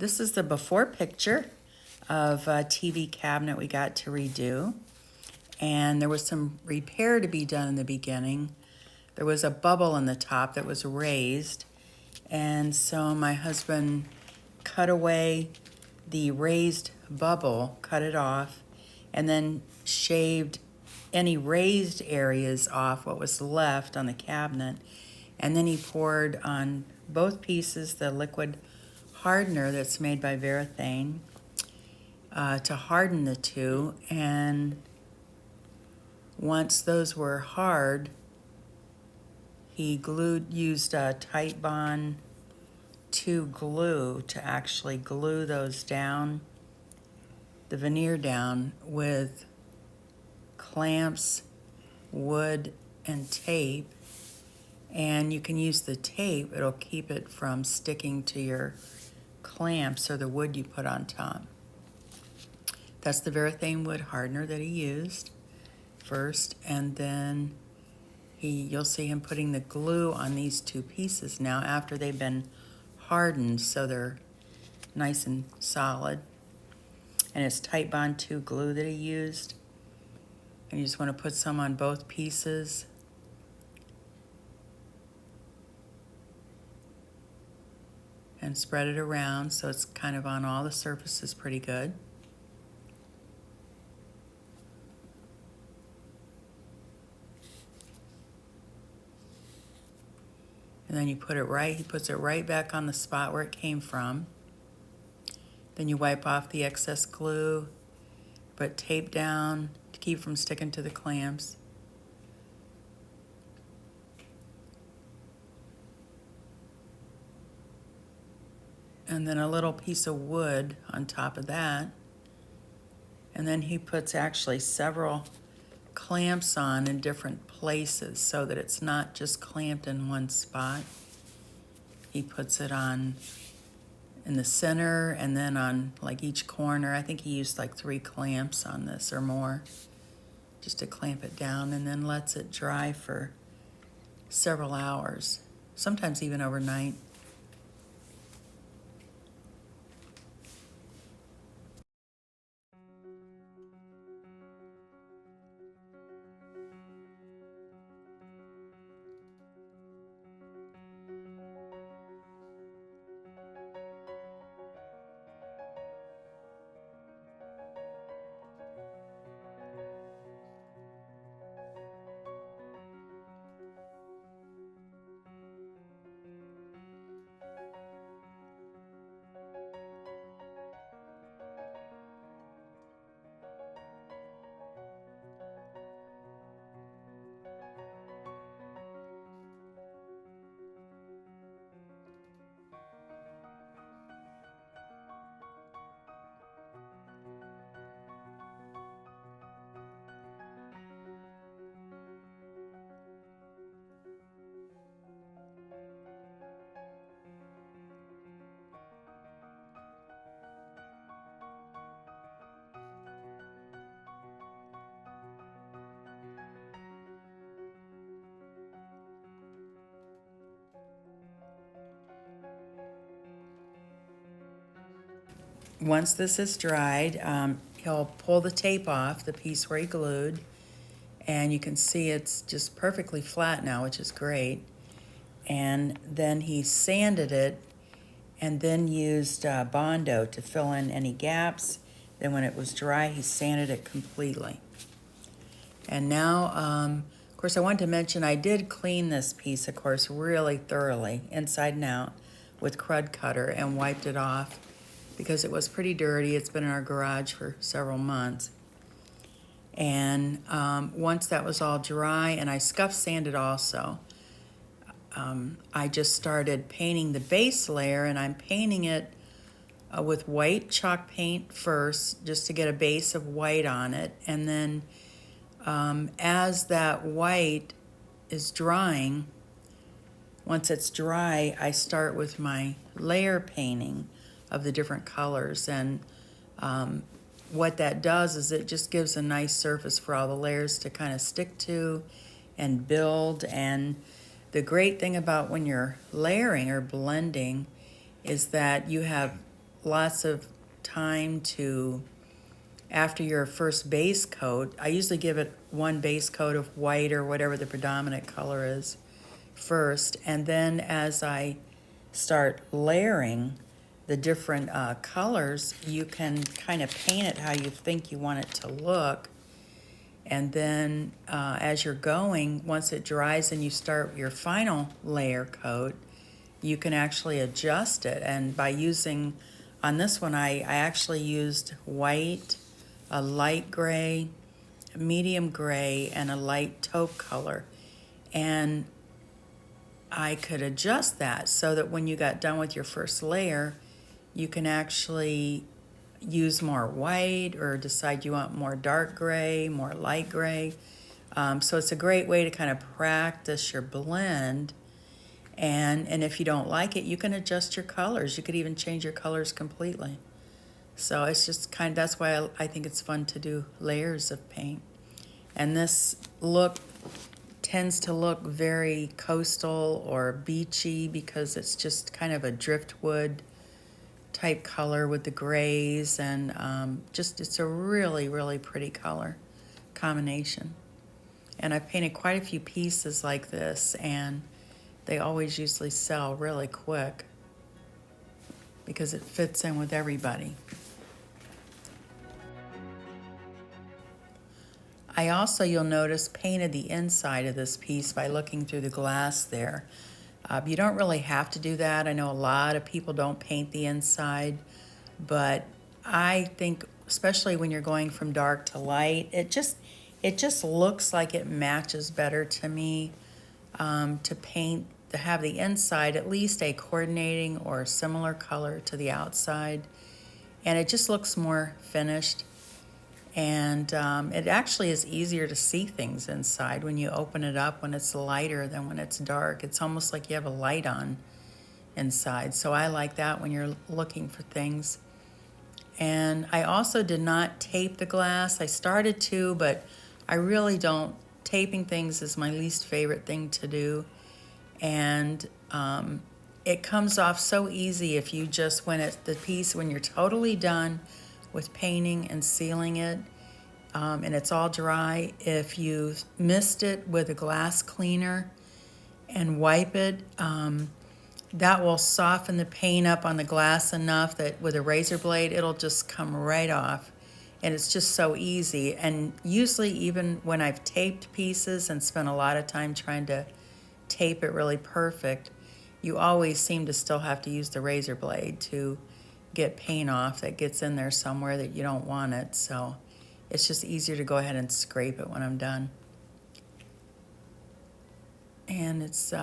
This is the before picture of a TV cabinet we got to redo. And there was some repair to be done in the beginning. There was a bubble in the top that was raised. And so my husband cut away the raised bubble, cut it off, and then shaved any raised areas off what was left on the cabinet. And then he poured on both pieces the liquid hardener that's made by Varathane to harden the two. And once those were hard, he used a Titebond 2 glue to actually glue those down, the veneer down, with clamps, wood, and tape. And you can use the tape, it'll keep it from sticking to your clamps or the wood you put on top. That's the Varathane wood hardener that he used first, and then you'll see him putting the glue on these two pieces now after they've been hardened so they're nice and solid. And it's Titebond 2 glue that he used. And you just want to put some on both pieces. And spread it around so it's kind of on all the surfaces pretty good. And then you put it right, he puts it right back on the spot where it came from. Then you wipe off the excess glue, put tape down to keep from sticking to the clamps. And then a little piece of wood on top of that. And then he puts actually several clamps on in different places so that it's not just clamped in one spot. He puts it on in the center and then on like each corner. I think he used like 3 clamps on this or more just to clamp it down, and then lets it dry for several hours, sometimes even overnight. Once this is dried, he'll pull the tape off, the piece where he glued, and you can see it's just perfectly flat now, which is great. And then he sanded it and then used Bondo to fill in any gaps. Then when it was dry, he sanded it completely. And now, of course, I wanted to mention I did clean this piece, of course, really thoroughly, inside and out, with Crud Cutter and wiped it off because it was pretty dirty. It's been in our garage for several months. And once that was all dry, and I scuff sanded also, I just started painting the base layer, and I'm painting it with white chalk paint first, just to get a base of white on it. And then as that white is drying, once it's dry, I start with my layer painting of the different colors. And what that does is it just gives a nice surface for all the layers to kind of stick to and build. And the great thing about when you're layering or blending is that you have lots of time to, after your first base coat, I usually give it one base coat of white or whatever the predominant color is first, and then as I start layering the different colors, you can kind of paint it how you think you want it to look. And then as you're going, once it dries and you start your final layer coat, you can actually adjust it. And by using, on this one, I actually used white, a light gray, medium gray, and a light taupe color. And I could adjust that so that when you got done with your first layer, you can actually use more white or decide you want more dark gray, more light gray. So it's a great way to kind of practice your blend. And if you don't like it, you can adjust your colors. You could even change your colors completely. So it's just kind of, that's why I think it's fun to do layers of paint. And this look tends to look very coastal or beachy because it's just kind of a driftwood type color with the grays, and just it's a really, really pretty color combination. And I've painted quite a few pieces like this, and they always usually sell really quick because it fits in with everybody. I also, you'll notice, painted the inside of this piece by looking through the glass there. You don't really have to do that. I know a lot of people don't paint the inside, but I think, especially when you're going from dark to light, it just looks like it matches better to me to paint, to have the inside at least a coordinating or similar color to the outside, and it just looks more finished. And it actually is easier to see things inside when you open it up when it's lighter than when it's dark. It's almost like you have a light on inside. So I like that when you're looking for things. And I also did not tape the glass. I started to, but I really don't. Taping things is my least favorite thing to do. And it comes off so easy if you just, when you're totally done with painting and sealing it, and it's all dry, if you mist it with a glass cleaner and wipe it, that will soften the paint up on the glass enough that with a razor blade, it'll just come right off. And it's just so easy. And usually, even when I've taped pieces and spent a lot of time trying to tape it really perfect, you always seem to still have to use the razor blade to get paint off that gets in there somewhere that you don't want it. So it's just easier to go ahead and scrape it when I'm done. And it's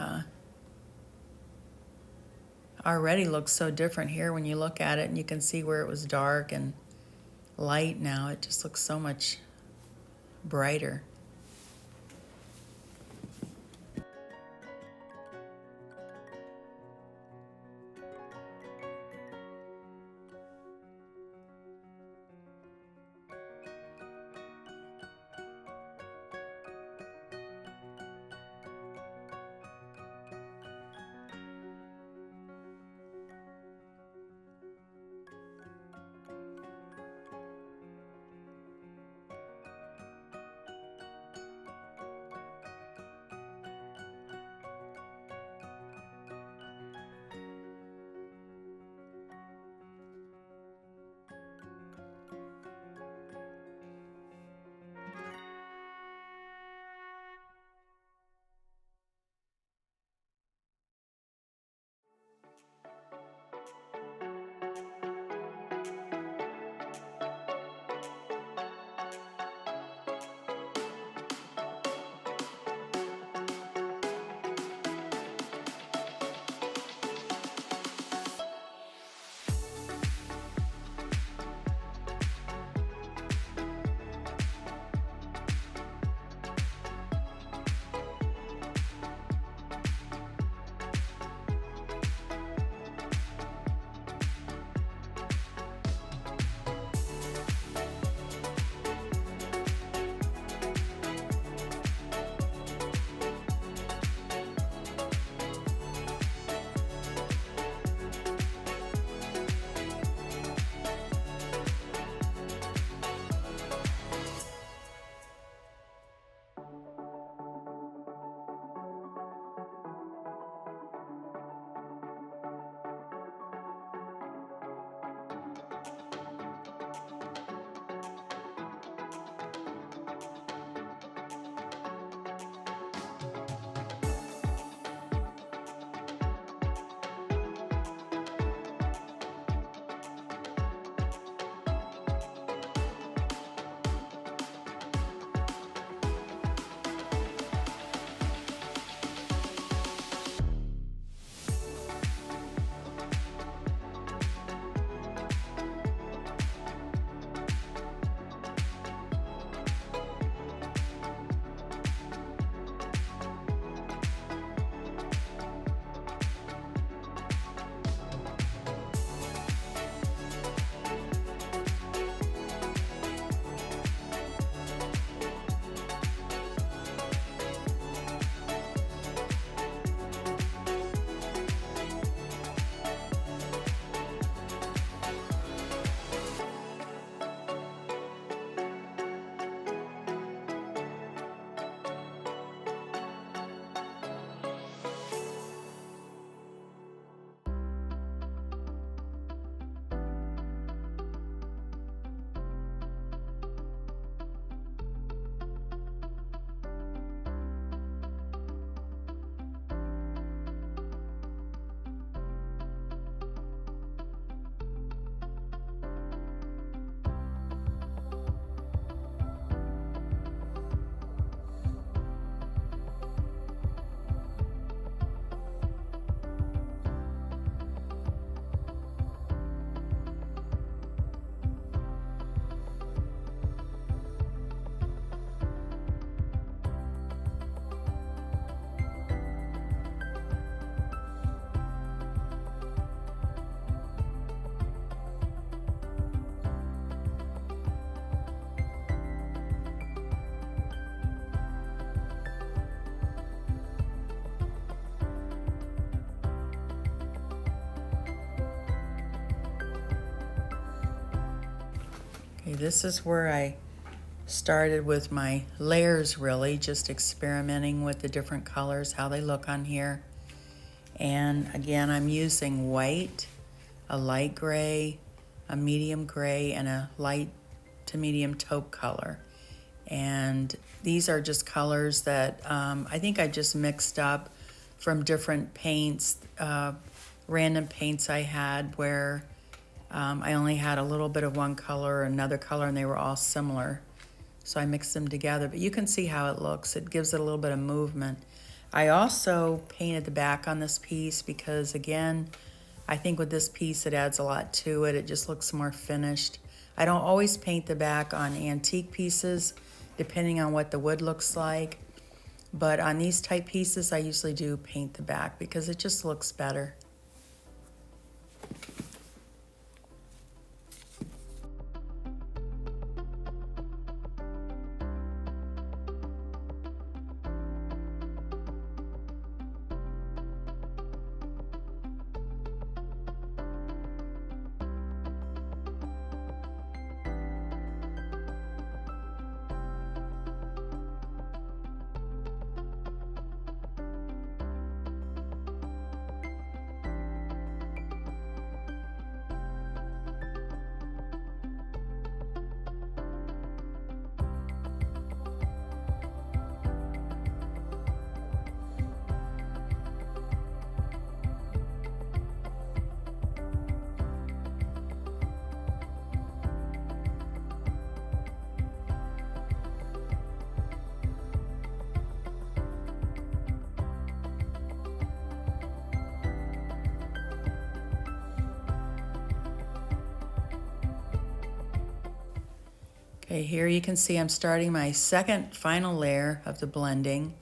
already looks so different here when you look at it, and you can see where it was dark and light. Now it just looks so much brighter. Okay, this is where I started with my layers, really, just experimenting with the different colors, how they look on here. And again, I'm using white, a light gray, a medium gray, and a light to medium taupe color. And these are just colors that I think I just mixed up from different paints, random paints I had where I only had a little bit of one color or another color, and they were all similar. So I mixed them together, but you can see how it looks. It gives it a little bit of movement. I also painted the back on this piece because, again, I think with this piece it adds a lot to it. It just looks more finished. I don't always paint the back on antique pieces, depending on what the wood looks like. But on these type pieces, I usually do paint the back because it just looks better. Okay, here you can see I'm starting my second final layer of the blending.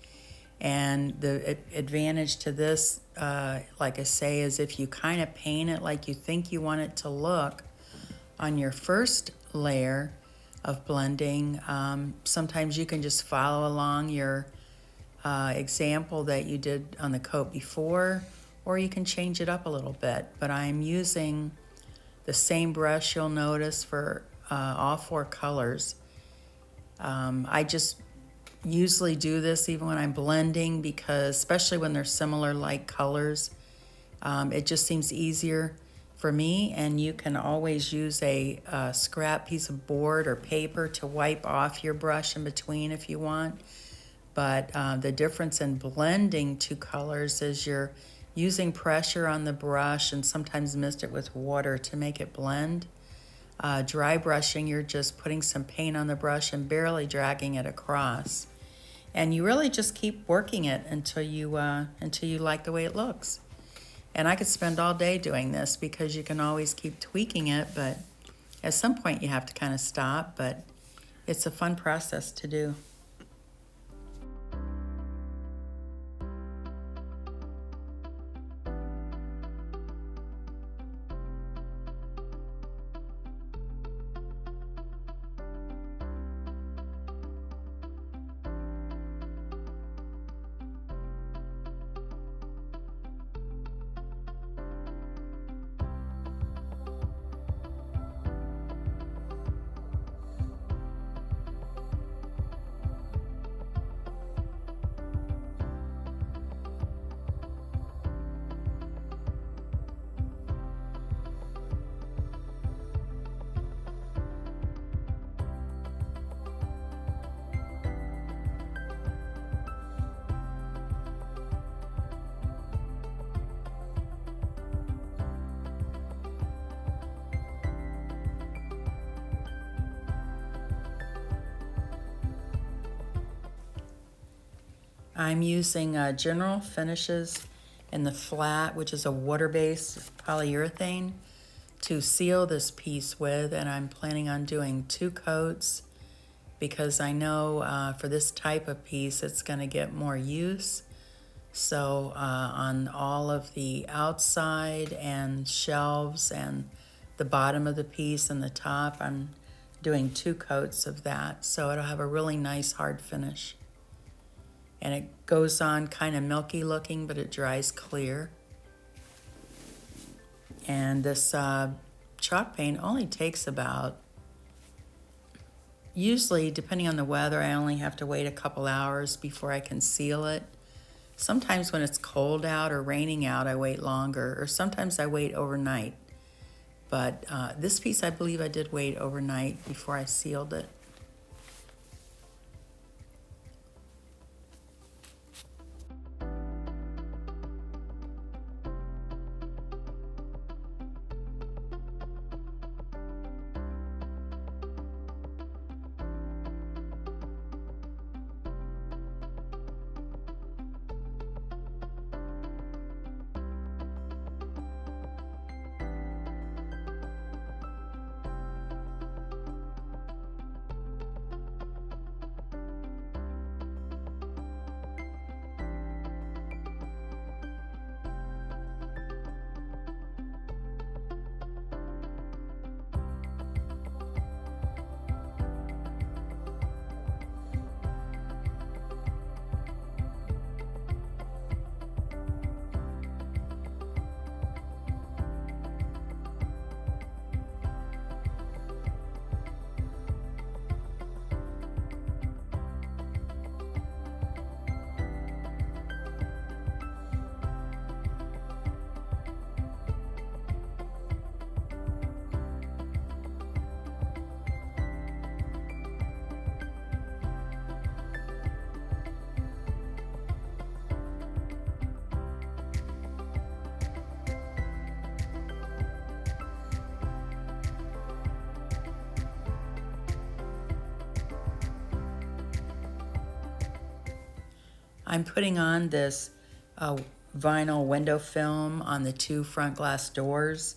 And the advantage to this, like I say, is if you kind of paint it like you think you want it to look on your first layer of blending, sometimes you can just follow along your example that you did on the coat before, or you can change it up a little bit. But I'm using the same brush, you'll notice, for all four colors. I just usually do this even when I'm blending because, especially when they're similar like colors, it just seems easier for me. And you can always use a scrap piece of board or paper to wipe off your brush in between if you want. But the difference in blending two colors is you're using pressure on the brush and sometimes mist it with water to make it blend. Dry brushing, you're just putting some paint on the brush and barely dragging it across. And you really just keep working it until you like the way it looks. And I could spend all day doing this because you can always keep tweaking it, but at some point you have to kind of stop, but it's a fun process to do. I'm using General Finishes in the flat, which is a water-based polyurethane, to seal this piece with, and I'm planning on doing 2 coats because I know for this type of piece it's going to get more use. So on all of the outside and shelves and the bottom of the piece and the top, I'm doing 2 coats of that, so it'll have a really nice hard finish. And it goes on kind of milky looking, but it dries clear. And this chalk paint only takes about usually, depending on the weather, I only have to wait a couple hours before I can seal it. Sometimes when it's cold out or raining out, I wait longer, or sometimes I wait overnight. But this piece, I believe I did wait overnight before I sealed it. I'm putting on this vinyl window film on the 2 front glass doors.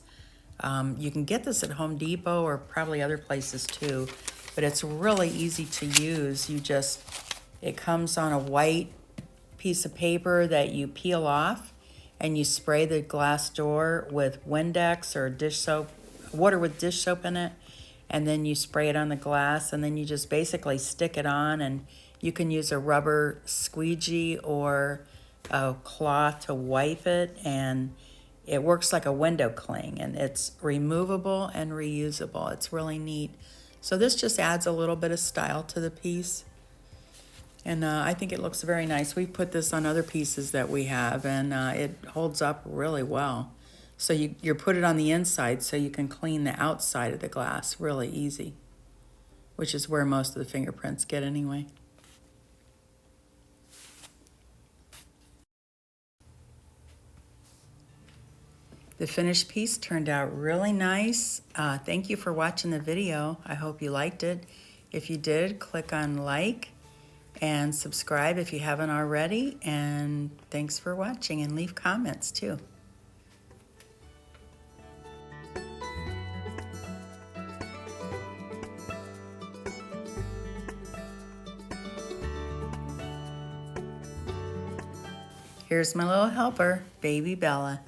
You can get this at Home Depot or probably other places too, but it's really easy to use. It comes on a white piece of paper that you peel off, and you spray the glass door with Windex or dish soap, water with dish soap in it, and then you spray it on the glass, and then you just basically stick it on, and you can use a rubber squeegee or a cloth to wipe it, and it works like a window cling, and it's removable and reusable. It's really neat. So this just adds a little bit of style to the piece. And I think it looks very nice. We put this on other pieces that we have, and it holds up really well. So you put it on the inside so you can clean the outside of the glass really easy, which is where most of the fingerprints get anyway. The finished piece turned out really nice. Thank you for watching the video. I hope you liked it. If you did, click on like and subscribe if you haven't already. And thanks for watching, and leave comments too. Here's my little helper, baby Bella.